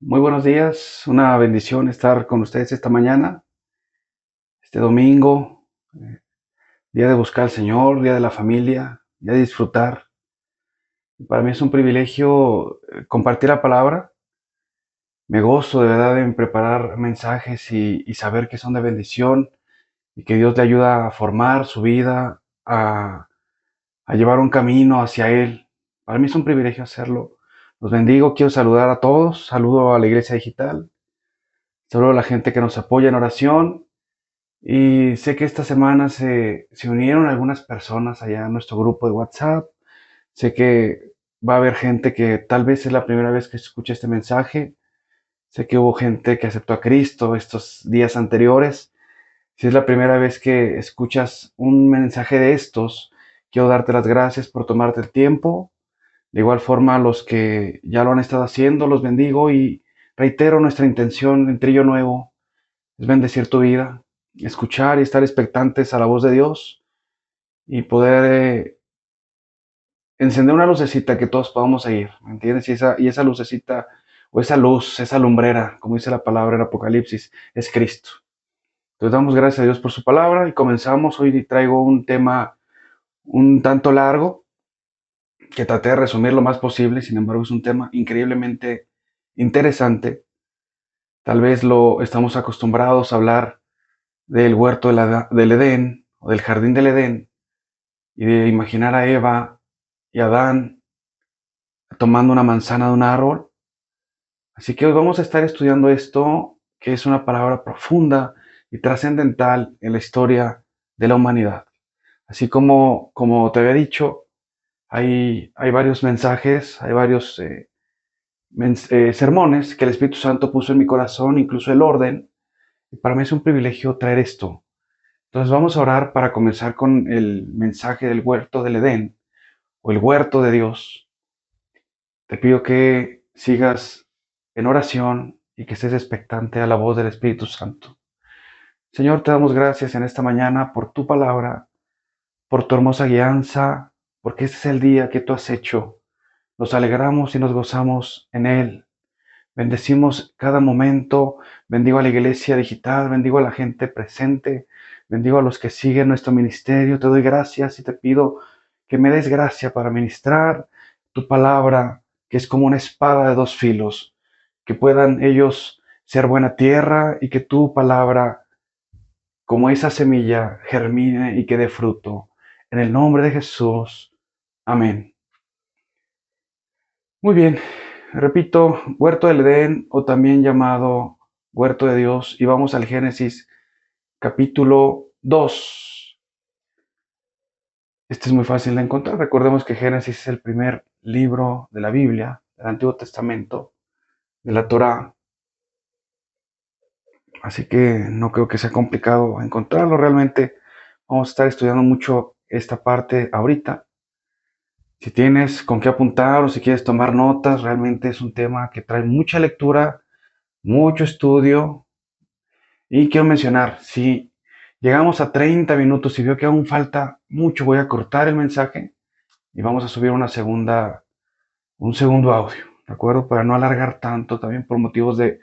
Muy buenos días, una bendición estar con ustedes esta mañana, este domingo, día de buscar al Señor, día de la familia, día de disfrutar. Para mí es un privilegio compartir la palabra. Me gozo de verdad en preparar mensajes y saber que son de bendición y que Dios le ayuda a formar su vida, a llevar un camino hacia Él. Para mí es un privilegio hacerlo. Los bendigo, quiero saludar a todos, saludo a la Iglesia Digital, saludo a la gente que nos apoya en oración. Y sé que esta semana se unieron algunas personas allá en nuestro grupo de WhatsApp. Sé que va a haber gente que tal vez es la primera vez que escucha este mensaje. Sé que hubo gente que aceptó a Cristo estos días anteriores. Si es la primera vez que escuchas un mensaje de estos, quiero darte las gracias por tomarte el tiempo. De igual forma, a los que ya lo han estado haciendo, los bendigo y reitero nuestra intención en Trillo Nuevo es bendecir tu vida, escuchar y estar expectantes a la voz de Dios y poder encender una lucecita que todos podamos seguir, ¿me entiendes? Y esa lucecita, o esa luz, esa lumbrera, como dice la palabra en Apocalipsis, es Cristo. Entonces damos gracias a Dios por su palabra y comenzamos. Hoy traigo un tema un tanto largo, que traté de resumir lo más posible, sin embargo es un tema increíblemente interesante. Tal vez lo estamos acostumbrados a hablar del huerto del Edén o del jardín del Edén, y de imaginar a Eva y Adán tomando una manzana de un árbol. Así que hoy vamos a estar estudiando esto, que es una palabra profunda y trascendental en la historia de la humanidad. Así como te había dicho, hay varios mensajes, hay varios sermones que el Espíritu Santo puso en mi corazón, incluso el orden. Y para mí es un privilegio traer esto. Entonces vamos a orar para comenzar con el mensaje del huerto del Edén o el huerto de Dios. Te pido que sigas en oración y que estés expectante a la voz del Espíritu Santo. Señor, te damos gracias en esta mañana por tu palabra, por tu hermosa guianza, porque este es el día que tú has hecho. Nos alegramos y nos gozamos en él. Bendecimos cada momento. Bendigo a la iglesia digital, bendigo a la gente presente, bendigo a los que siguen nuestro ministerio. Te doy gracias y te pido que me des gracia para ministrar tu palabra, que es como una espada de dos filos, que puedan ellos ser buena tierra y que tu palabra, como esa semilla, germine y que dé fruto. En el nombre de Jesús. Amén. Muy bien, repito, huerto del Edén o también llamado huerto de Dios, y vamos al Génesis capítulo 2. Este es muy fácil de encontrar. Recordemos que Génesis es el primer libro de la Biblia, del Antiguo Testamento, de la Torá, así que no creo que sea complicado encontrarlo. Realmente vamos a estar estudiando mucho esta parte ahorita. Si tienes con qué apuntar o si quieres tomar notas, realmente es un tema que trae mucha lectura, mucho estudio. Y quiero mencionar, si llegamos a 30 minutos y veo que aún falta mucho, voy a cortar el mensaje y vamos a subir un segundo audio, ¿de acuerdo? Para no alargar tanto, también por motivos de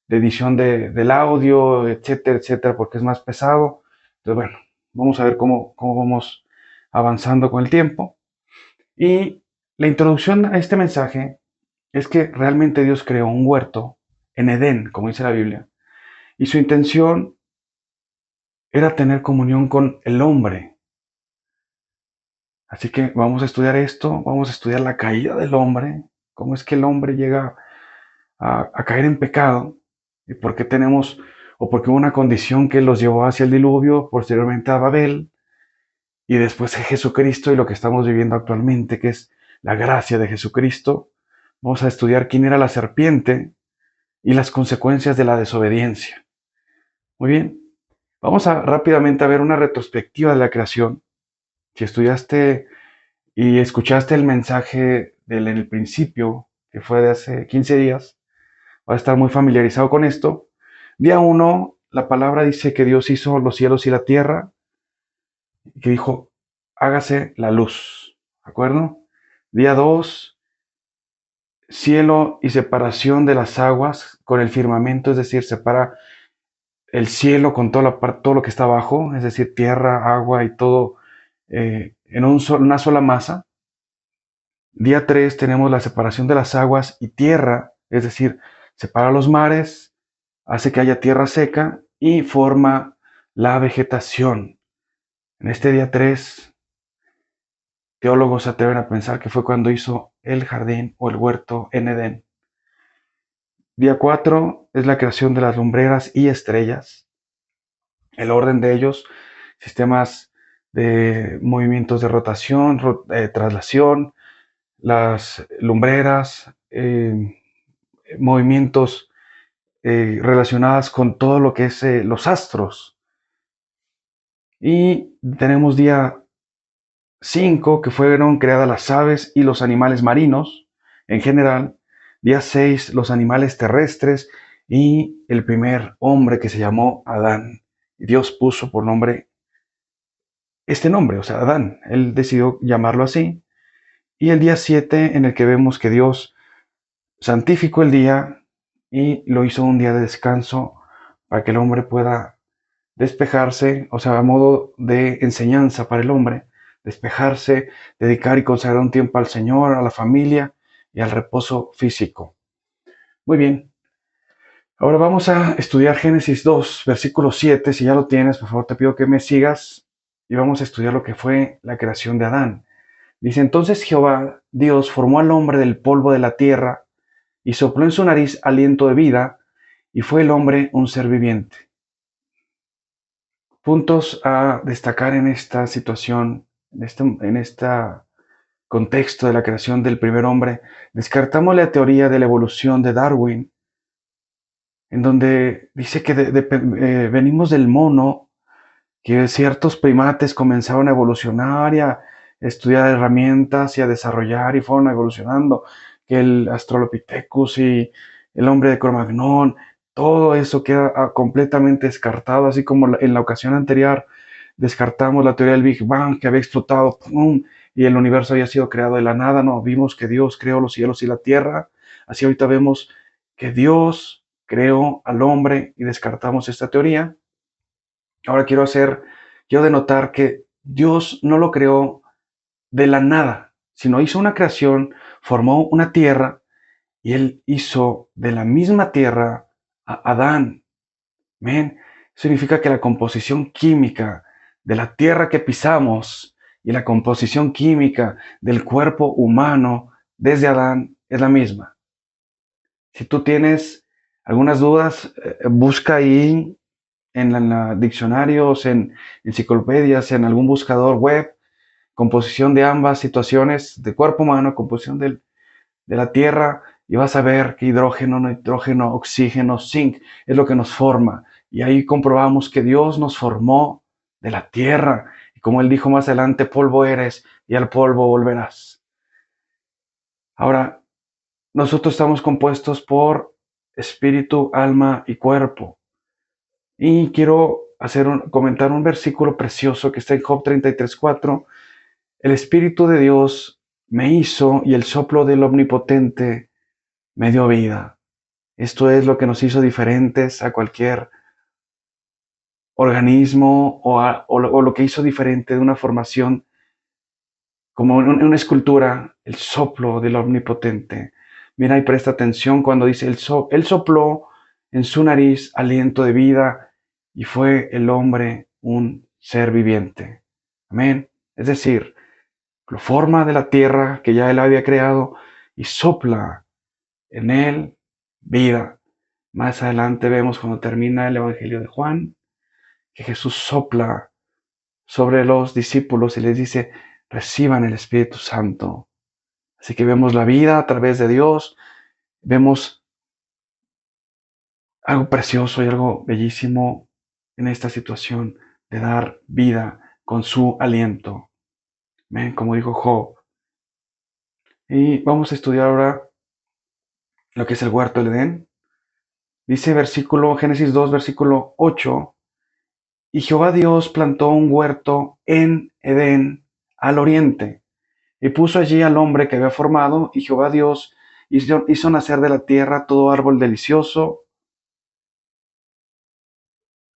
edición del audio, etcétera, etcétera, porque es más pesado. Entonces, bueno, vamos a ver cómo vamos avanzando con el tiempo. Y la introducción a este mensaje es que realmente Dios creó un huerto en Edén, como dice la Biblia, y su intención era tener comunión con el hombre. Así que vamos a estudiar esto, vamos a estudiar la caída del hombre, cómo es que el hombre llega a caer en pecado y por qué tenemos, o por qué hubo una condición que los llevó hacia el diluvio, posteriormente a Babel y después a Jesucristo y lo que estamos viviendo actualmente, que es la gracia de Jesucristo. Vamos a estudiar quién era la serpiente y las consecuencias de la desobediencia. Muy bien, vamos a rápidamente a ver una retrospectiva de la creación. Si estudiaste y escuchaste el mensaje en el principio, que fue de hace 15 días, va a estar muy familiarizado con esto. Día uno, la palabra dice que Dios hizo los cielos y la tierra, y que dijo, hágase la luz, ¿de acuerdo? Día 2, cielo y separación de las aguas con el firmamento, es decir, separa el cielo con todo lo que está abajo, es decir, tierra, agua y todo en una sola masa. Día 3 tenemos la separación de las aguas y tierra, es decir, separa los mares, hace que haya tierra seca y forma la vegetación. En este día 3 teólogos se atreven a pensar que fue cuando hizo el jardín o el huerto en Edén. Día 4 es la creación de las lumbreras y estrellas. El orden de ellos, sistemas de movimientos de rotación, traslación, las lumbreras, movimientos relacionados con todo lo que es los astros. Y tenemos día 5 que fueron creadas las aves y los animales marinos en general. Día 6 los animales terrestres y el primer hombre que se llamó Adán. Dios puso por nombre este nombre, o sea, Adán. Él decidió llamarlo así. Y el día 7 en el que vemos que Dios santificó el día y lo hizo un día de descanso para que el hombre pueda despejarse, o sea, a modo de enseñanza para el hombre, despejarse, dedicar y consagrar un tiempo al Señor, a la familia y al reposo físico. Muy bien, ahora vamos a estudiar Génesis 2, versículo 7. Si ya lo tienes, por favor te pido que me sigas y vamos a estudiar lo que fue la creación de Adán. Dice, entonces Jehová, Dios, formó al hombre del polvo de la tierra y sopló en su nariz aliento de vida, y fue el hombre un ser viviente. Puntos a destacar en esta situación, en este contexto de la creación del primer hombre. Descartamos la teoría de la evolución de Darwin, en donde dice que venimos del mono, que ciertos primates comenzaron a evolucionar y a estudiar herramientas y a desarrollar y fueron evolucionando, que el Australopithecus y el hombre de Cro-Magnon, todo eso queda completamente descartado, así como en la ocasión anterior descartamos la teoría del Big Bang, que había explotado, ¡pum!, y el universo había sido creado de la nada. No, vimos que Dios creó los cielos y la tierra, así ahorita vemos que Dios creó al hombre y descartamos esta teoría. Ahora quiero denotar que Dios no lo creó de la nada, sino hizo una creación, formó una tierra y Él hizo de la misma tierra a Adán. ¿Ven? Significa que la composición química de la tierra que pisamos y la composición química del cuerpo humano desde Adán es la misma. Si tú tienes algunas dudas, busca ahí en diccionarios, en enciclopedias, en algún buscador web, composición de ambas situaciones, de cuerpo humano, composición de la tierra, y vas a ver que hidrógeno, nitrógeno, oxígeno, zinc es lo que nos forma. Y ahí comprobamos que Dios nos formó de la tierra. Y como Él dijo más adelante, polvo eres y al polvo volverás. Ahora, nosotros estamos compuestos por espíritu, alma y cuerpo. Y quiero comentar un versículo precioso que está en Job 33:4. El Espíritu de Dios me hizo y el soplo del Omnipotente me dio vida. Esto es lo que nos hizo diferentes a cualquier organismo o lo que hizo diferente de una formación como en una escultura, el soplo del Omnipotente. Mira y presta atención cuando dice, él sopló en su nariz aliento de vida y fue el hombre un ser viviente. Amén. Es decir, lo forma de la tierra que ya él había creado y sopla en él vida. Más adelante vemos cuando termina el Evangelio de Juan, que Jesús sopla sobre los discípulos y les dice, reciban el Espíritu Santo. Así que vemos la vida a través de Dios, vemos algo precioso y algo bellísimo en esta situación de dar vida con su aliento. ¿Ven? Como dijo Job. Y vamos a estudiar ahora lo que es el huerto del Edén. Dice Génesis 2, versículo 8, y Jehová Dios plantó un huerto en Edén al oriente, y puso allí al hombre que había formado, y Jehová Dios hizo nacer de la tierra todo árbol delicioso.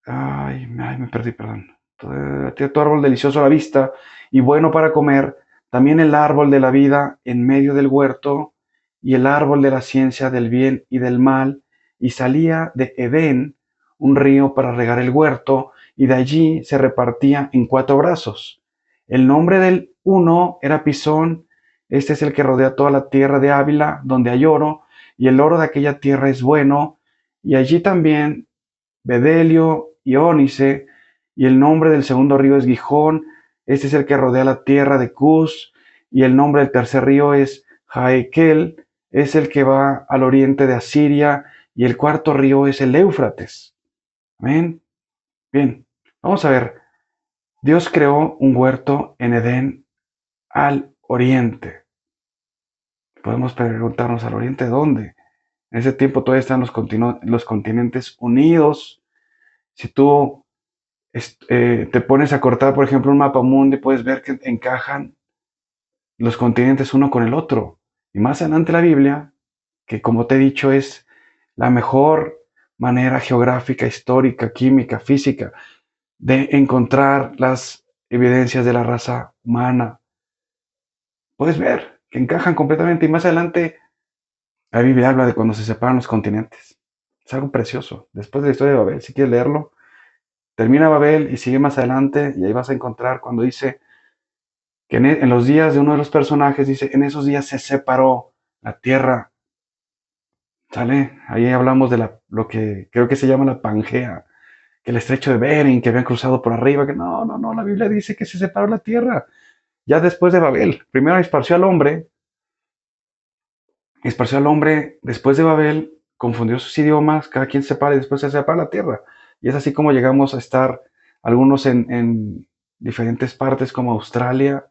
Ay, me perdí, perdón. Todo árbol delicioso a la vista y bueno para comer, también el árbol de la vida en medio del huerto y el árbol de la ciencia del bien y del mal, y salía de Edén un río para regar el huerto, y de allí se repartía en 4 brazos. El nombre del uno era Pisón, este es el que rodea toda la tierra de Ávila, donde hay oro, y el oro de aquella tierra es bueno, y allí también bedelio y ónice, y el nombre del segundo río es Gijón, este es el que rodea la tierra de Cus, y el nombre del tercer río es Jaekel, es el que va al oriente de Asiria, y el cuarto río es el Éufrates. Amén. Bien, vamos a ver. Dios creó un huerto en Edén al oriente. Podemos preguntarnos, ¿al oriente dónde? En ese tiempo todavía están los continentes unidos. Si tú te pones a cortar, por ejemplo, un mapa mundi, puedes ver que encajan los continentes uno con el otro. Y más adelante la Biblia, que como te he dicho es la mejor manera geográfica, histórica, química, física de encontrar las evidencias de la raza humana. Puedes ver que encajan completamente y más adelante la Biblia habla de cuando se separan los continentes. Es algo precioso. Después de la historia de Babel, si quieres leerlo, termina Babel y sigue más adelante y ahí vas a encontrar cuando dice que en los días de uno de los personajes, dice, en esos días se separó la tierra, ¿sale? Ahí hablamos de lo que creo que se llama la Pangea, que el estrecho de Bering, que habían cruzado por arriba, que no, la Biblia dice que se separó la tierra, ya después de Babel. Primero esparció al hombre después de Babel, confundió sus idiomas, cada quien se separa y después se separa la tierra. Y es así como llegamos a estar algunos en diferentes partes como Australia.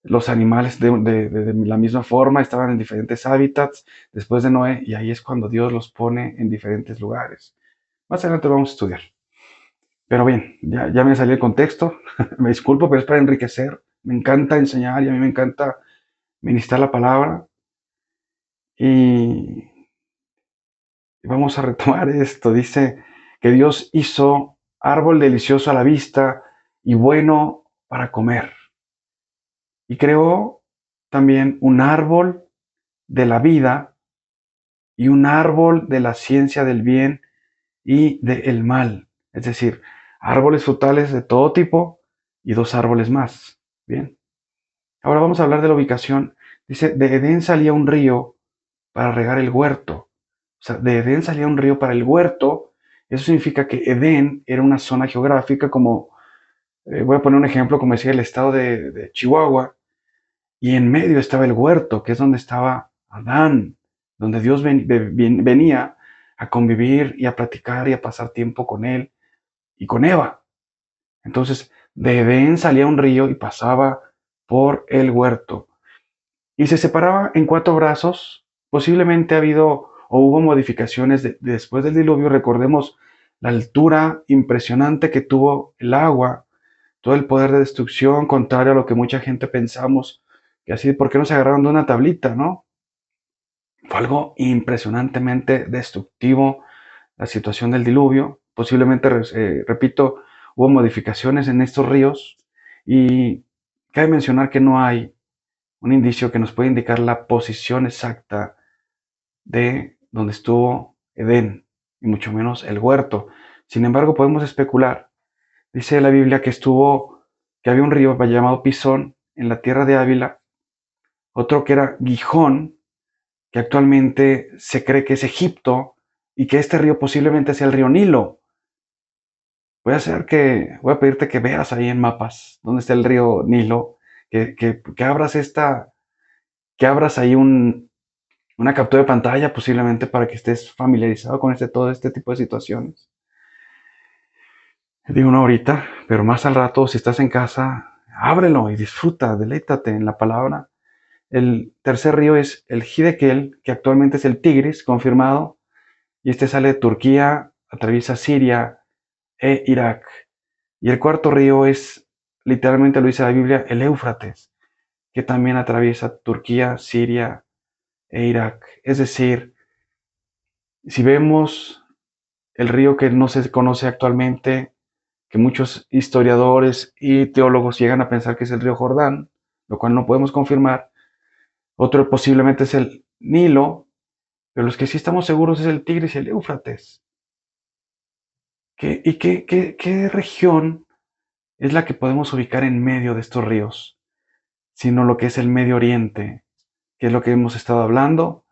Los animales de la misma forma estaban en diferentes hábitats después de Noé y ahí es cuando Dios los pone en diferentes lugares. Más adelante vamos a estudiar. Pero bien, ya me salí el contexto. Me disculpo, pero es para enriquecer. Me encanta enseñar y a mí me encanta ministrar la palabra. Y vamos a retomar esto. Dice que Dios hizo árbol delicioso a la vista y bueno para comer. Y creó también un árbol de la vida y un árbol de la ciencia del bien y del mal. Es decir, árboles frutales de todo tipo y 2 árboles más. Bien. Ahora vamos a hablar de la ubicación. Dice, de Edén salía un río para regar el huerto. O sea, de Edén salía un río para el huerto. Eso significa que Edén era una zona geográfica como, voy a poner un ejemplo, como decía el estado de Chihuahua, y en medio estaba el huerto, que es donde estaba Adán, donde Dios venía a convivir y a platicar y a pasar tiempo con él y con Eva. Entonces, de Edén salía un río y pasaba por el huerto y se separaba en 4 brazos. Posiblemente ha habido o hubo modificaciones después del diluvio. Recordemos la altura impresionante que tuvo el agua, todo el poder de destrucción, contrario a lo que mucha gente pensamos, que así, ¿por qué no se agarraron de una tablita, no? Fue algo impresionantemente destructivo la situación del diluvio. Posiblemente, repito, hubo modificaciones en estos ríos y cabe mencionar que no hay un indicio que nos pueda indicar la posición exacta de donde estuvo Edén y mucho menos el huerto. Sin embargo, podemos especular. Dice la Biblia que había un río llamado Pisón en la tierra de Ávila, otro que era Gijón, que actualmente se cree que es Egipto, y que este río posiblemente sea el río Nilo. Voy a pedirte que veas ahí en mapas dónde está el río Nilo, que abras ahí una captura de pantalla posiblemente para que estés familiarizado con todo este tipo de situaciones. Digo no ahorita, pero más al rato, si estás en casa, ábrelo y disfruta, deleítate en la palabra. El tercer río es el Hidekel, que actualmente es el Tigris, confirmado, y este sale de Turquía, atraviesa Siria e Irak. Y el cuarto río es, literalmente lo dice la Biblia, el Éufrates, que también atraviesa Turquía, Siria e Irak. Es decir, si vemos el río que no se conoce actualmente, que muchos historiadores y teólogos llegan a pensar que es el río Jordán, lo cual no podemos confirmar. Otro posiblemente es el Nilo, pero los que sí estamos seguros es el Tigris y el Éufrates. ¿Qué región es la que podemos ubicar en medio de estos ríos? Sino lo que es el Medio Oriente, que es lo que hemos estado hablando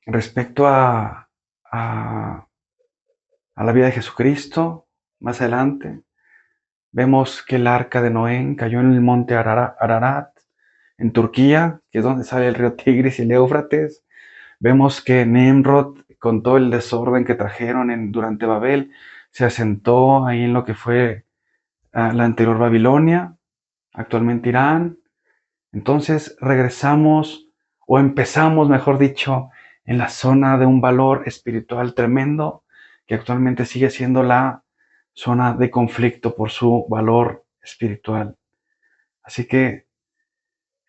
respecto a la vida de Jesucristo. Más adelante vemos que el arca de Noé cayó en el monte Ararat, en Turquía, que es donde sale el río Tigris y el Éufrates. Vemos que Nimrod, con todo el desorden que trajeron durante Babel, se asentó ahí en lo que fue la anterior Babilonia, actualmente Irán. Entonces regresamos, o empezamos, mejor dicho, en la zona de un valor espiritual tremendo, que actualmente sigue siendo la zona de conflicto por su valor espiritual. Así que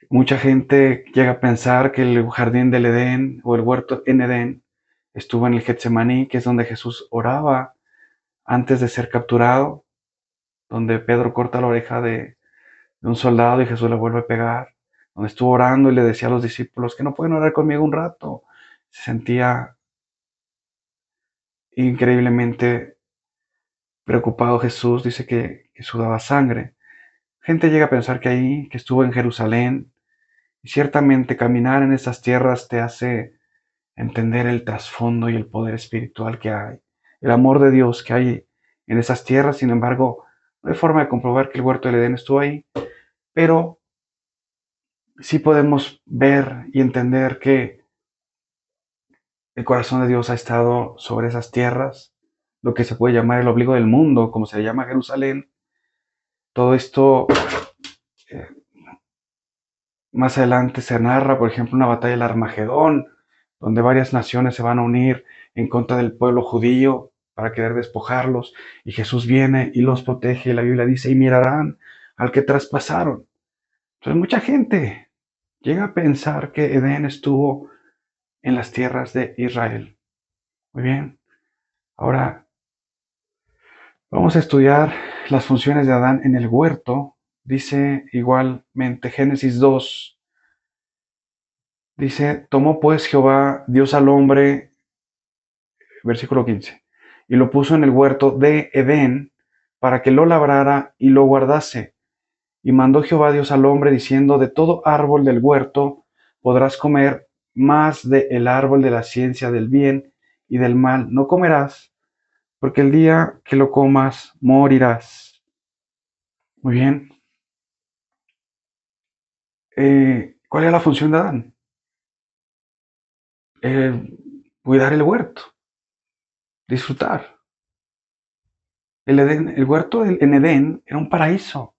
mucha gente llega a pensar que el jardín del Edén o el huerto en Edén estuvo en el Getsemaní, que es donde Jesús oraba antes de ser capturado, donde Pedro corta la oreja de un soldado y Jesús le vuelve a pegar, donde estuvo orando y le decía a los discípulos que no pueden orar conmigo un rato. Se sentía increíblemente preocupado Jesús, dice que sudaba sangre. Gente llega a pensar que ahí, que estuvo en Jerusalén, y ciertamente caminar en esas tierras te hace entender el trasfondo y el poder espiritual que hay, el amor de Dios que hay en esas tierras. Sin embargo, no hay forma de comprobar que el huerto del Edén estuvo ahí, pero sí podemos ver y entender que el corazón de Dios ha estado sobre esas tierras, lo que se puede llamar el ombligo del mundo, como se le llama Jerusalén. Todo esto, eh, más adelante se narra, por ejemplo, una batalla del Armagedón, donde varias naciones se van a unir en contra del pueblo judío para querer despojarlos, y Jesús viene y los protege, y la Biblia dice, y mirarán al que traspasaron. Entonces mucha gente llega a pensar que Edén estuvo en las tierras de Israel. Muy bien, ahora vamos a estudiar las funciones de Adán en el huerto. Dice igualmente Génesis 2, dice, tomó pues Jehová Dios al hombre, versículo 15, y lo puso en el huerto de Edén para que lo labrara y lo guardase. Y mandó Jehová Dios al hombre diciendo, de todo árbol del huerto podrás comer, mas del árbol de la ciencia del bien y del mal no comerás, porque el día que lo comas morirás. Muy bien. ¿Cuál es la función de Adán? Eh, Cuidar el huerto, disfrutar. El huerto en Edén era un paraíso.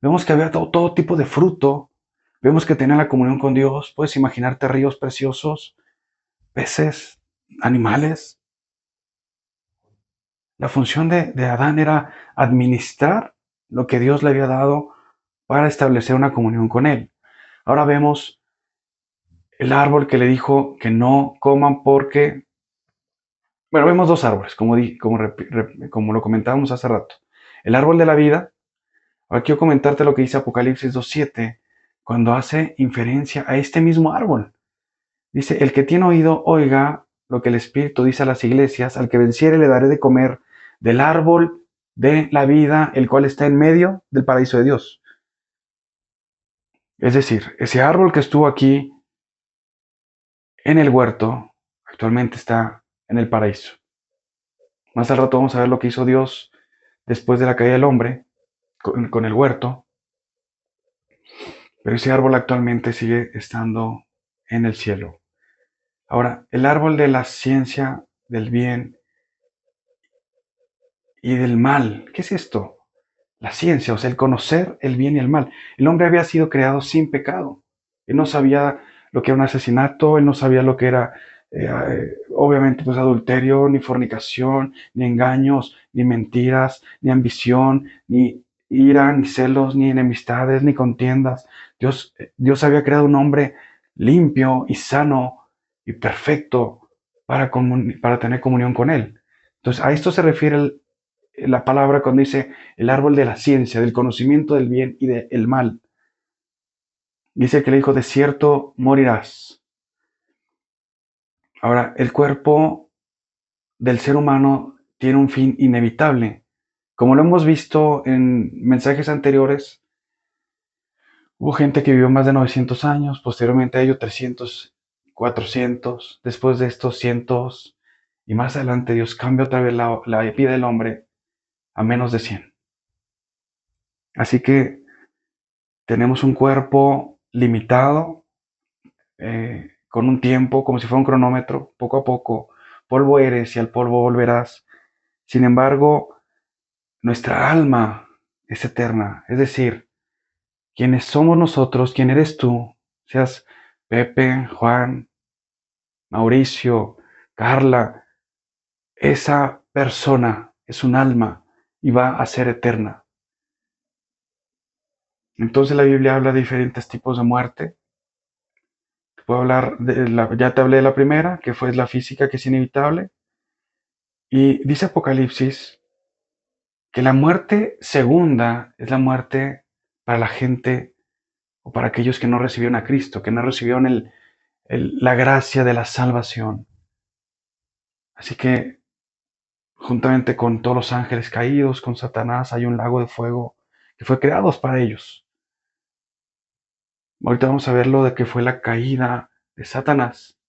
Vemos que había todo tipo de fruto. Vemos que tenía la comunión con Dios. Puedes imaginarte ríos preciosos, peces, animales. La función de Adán era administrar lo que Dios le había dado para establecer una comunión con él. Ahora vemos el árbol que le dijo que no coman porque... Bueno, vemos dos árboles, como lo comentábamos hace rato. El árbol de la vida. Ahora quiero comentarte lo que dice Apocalipsis 2.7, cuando hace inferencia a este mismo árbol. Dice, el que tiene oído, oiga lo que el Espíritu dice a las iglesias, al que venciere le daré de comer del árbol de la vida, el cual está en medio del paraíso de Dios. Es decir, ese árbol que estuvo aquí en el huerto, actualmente está en el paraíso. Más al rato vamos a ver lo que hizo Dios después de la caída del hombre con el huerto, pero ese árbol actualmente sigue estando en el cielo. Ahora, el árbol de la ciencia del bien y del mal, ¿qué es esto? La ciencia, o sea, el conocer el bien y el mal. El hombre había sido creado sin pecado. Él no sabía lo que era un asesinato, él no sabía lo que era, obviamente, pues adulterio, ni fornicación, ni engaños, ni mentiras, ni ambición, ni ira, ni celos, ni enemistades, ni contiendas. Dios había creado un hombre limpio y sano y perfecto para tener comunión con Él. Entonces, a esto se refiere la palabra cuando dice el árbol de la ciencia, del conocimiento del bien y del mal. Dice que le dijo, de cierto morirás. Ahora, el cuerpo del ser humano tiene un fin inevitable. Como lo hemos visto en mensajes anteriores, hubo gente que vivió más de 900 años, posteriormente a ello 300, 400, después de estos cientos, y más adelante Dios cambia otra vez la vida del hombre a menos de 100. Así que tenemos un cuerpo limitado, con un tiempo, como si fuera un cronómetro, poco a poco, polvo eres y al polvo volverás. Sin embargo, nuestra alma es eterna, es decir, quienes somos nosotros, quién eres tú, seas Pepe, Juan, Mauricio, Carla, esa persona es un alma y va a ser eterna. Entonces la Biblia habla de diferentes tipos de muerte. Puedo hablar ya te hablé de la primera, que fue la física, que es inevitable. Y dice Apocalipsis que la muerte segunda es la muerte para la gente o para aquellos que no recibieron a Cristo, que no recibieron la gracia de la salvación. Así que juntamente con todos los ángeles caídos, con Satanás, hay un lago de fuego que fue creado para ellos. Ahorita vamos a ver lo de que fue la caída de Satanás,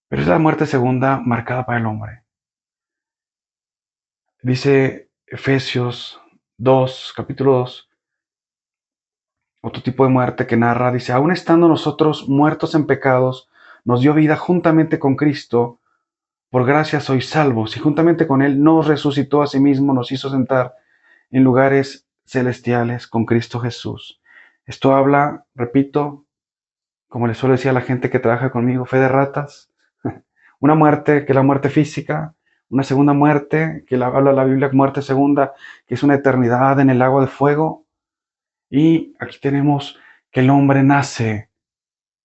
pero es la muerte segunda marcada para el hombre. Dice Efesios 2, capítulo 2, otro tipo de muerte que narra, dice, aún estando nosotros muertos en pecados, nos dio vida juntamente con Cristo, por gracia sois salvos, y juntamente con Él nos resucitó a sí mismo, nos hizo sentar en lugares celestiales con Cristo Jesús. Esto habla, repito, como le suelo decir a la gente que trabaja conmigo, fe de ratas, una muerte que es la muerte física, una segunda muerte que habla la Biblia, muerte segunda, que es una eternidad en el lago de fuego, y aquí tenemos que el hombre nace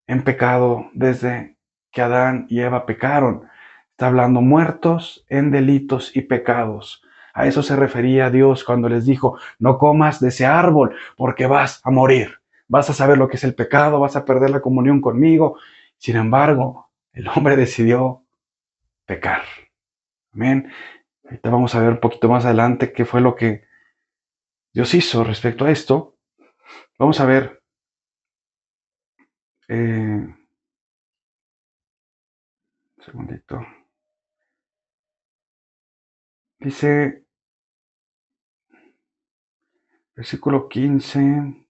en pecado desde que Adán y Eva pecaron. Está hablando muertos en delitos y pecados. A eso se refería Dios cuando les dijo, no comas de ese árbol porque vas a morir. Vas a saber lo que es el pecado, vas a perder la comunión conmigo. Sin embargo, el hombre decidió pecar. Amén. Ahorita vamos a ver un poquito más adelante qué fue lo que Dios hizo respecto a esto. Vamos a ver un segundito. Dice versículo 15.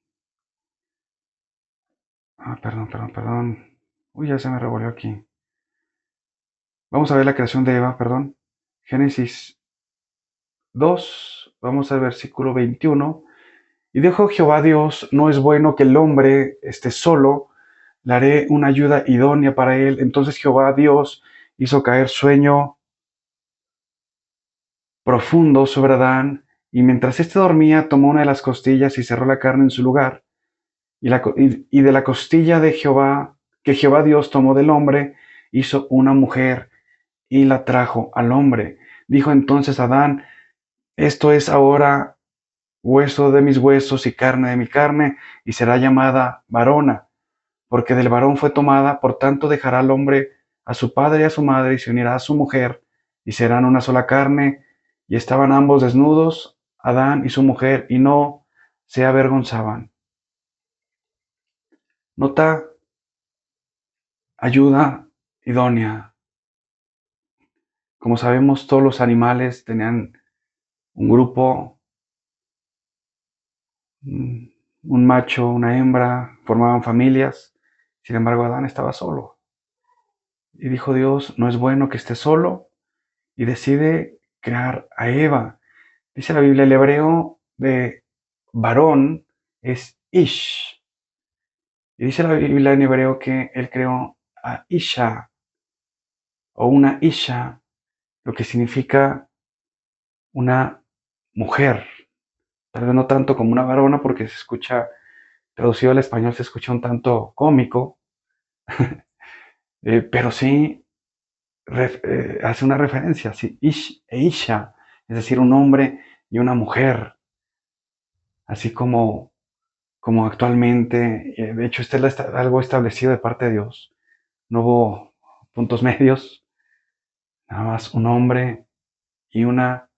Perdón. Uy, ya se me revolvió aquí. Vamos a ver la creación de Eva, perdón. Génesis 2, vamos al versículo 21. Y dijo Jehová Dios, no es bueno que el hombre esté solo, le haré una ayuda idónea para él. Entonces Jehová Dios hizo caer sueño profundo sobre Adán, y mientras éste dormía, tomó una de las costillas y cerró la carne en su lugar. Y de la costilla de Jehová, que Jehová Dios tomó del hombre, hizo una mujer y la trajo al hombre. Dijo entonces Adán, esto es ahora hueso de mis huesos y carne de mi carne, y será llamada varona, porque del varón fue tomada, por tanto dejará al hombre a su padre y a su madre, y se unirá a su mujer, y serán una sola carne. Y estaban ambos desnudos, Adán y su mujer, y no se avergonzaban. Nota ayuda idónea. Como sabemos, todos los animales tenían un grupo, un macho, una hembra, formaban familias. Sin embargo, Adán estaba solo. Y dijo Dios, no es bueno que esté solo, y decide crear a Eva. Dice la Biblia, el hebreo de varón es Ish. Y dice la Biblia en hebreo que él creó a Isha, o una Isha, lo que significa una mujer. Tal vez no tanto como una varona, porque se escucha, traducido al español, se escucha un tanto cómico, Pero sí hace una referencia, sí, ish e isha, es decir, un hombre y una mujer, así como actualmente. De hecho, este es algo establecido de parte de Dios. No hubo puntos medios, nada más un hombre y una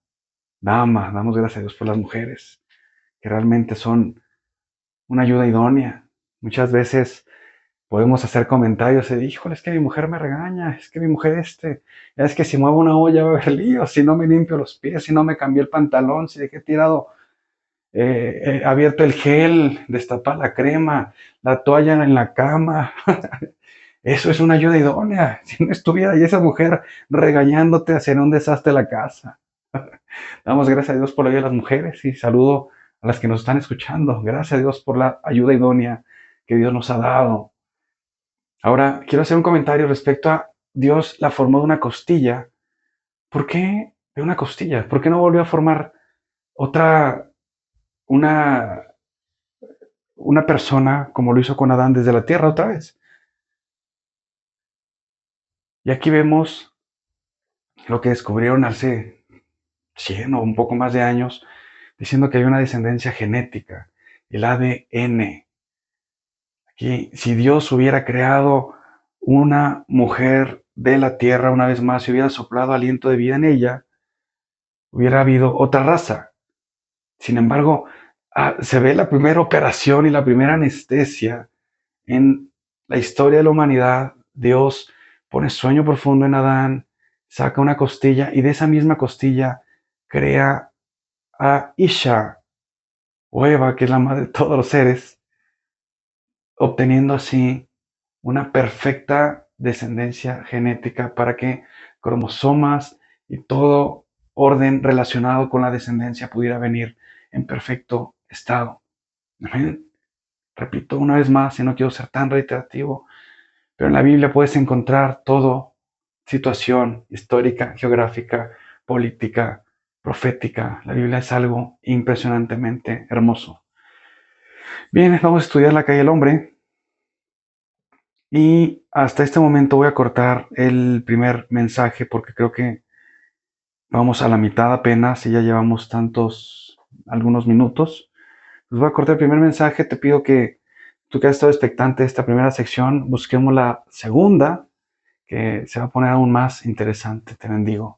dama. Damos gracias a Dios por las mujeres, que realmente son una ayuda idónea. Muchas veces podemos hacer comentarios de, híjole, es que mi mujer me regaña, es que mi mujer es que si muevo una olla va a haber lío, si no me limpio los pies, si no me cambié el pantalón, si dejé tirado, abierto el gel, destapar la crema, la toalla en la cama. Eso es una ayuda idónea. Si no estuviera ahí esa mujer regañándote, hacer un desastre la casa. Damos gracias a Dios por la ayuda de las mujeres y saludo a las que nos están escuchando. Gracias a Dios por la ayuda idónea que Dios nos ha dado. Ahora, quiero hacer un comentario respecto a Dios la formó de una costilla. ¿Por qué de una costilla? ¿Por qué no volvió a formar otra, una, una persona como lo hizo con Adán desde la tierra otra vez? Y aquí vemos lo que descubrieron hace 100 o un poco más de años, diciendo que hay una descendencia genética, el ADN. Aquí, si Dios hubiera creado una mujer de la tierra una vez más, si hubiera soplado aliento de vida en ella, hubiera habido otra raza. Sin embargo, se ve la primera operación y la primera anestesia en la historia de la humanidad. Dios pone sueño profundo en Adán, saca una costilla y de esa misma costilla crea a Isha o Eva, que es la madre de todos los seres, obteniendo así una perfecta descendencia genética para que cromosomas y todo orden relacionado con la descendencia pudiera venir en perfecto estado. Amén. Repito una vez más, y no quiero ser tan reiterativo, pero en la Biblia puedes encontrar todo, situación histórica, geográfica, política, profética. La Biblia es algo impresionantemente hermoso. Bien, vamos a estudiar la caída del hombre. Y hasta este momento voy a cortar el primer mensaje porque creo que vamos a la mitad apenas y ya llevamos algunos minutos. Les voy a cortar el primer mensaje. Te pido que tú que has estado expectante de esta primera sección, busquemos la segunda, que se va a poner aún más interesante. Te bendigo.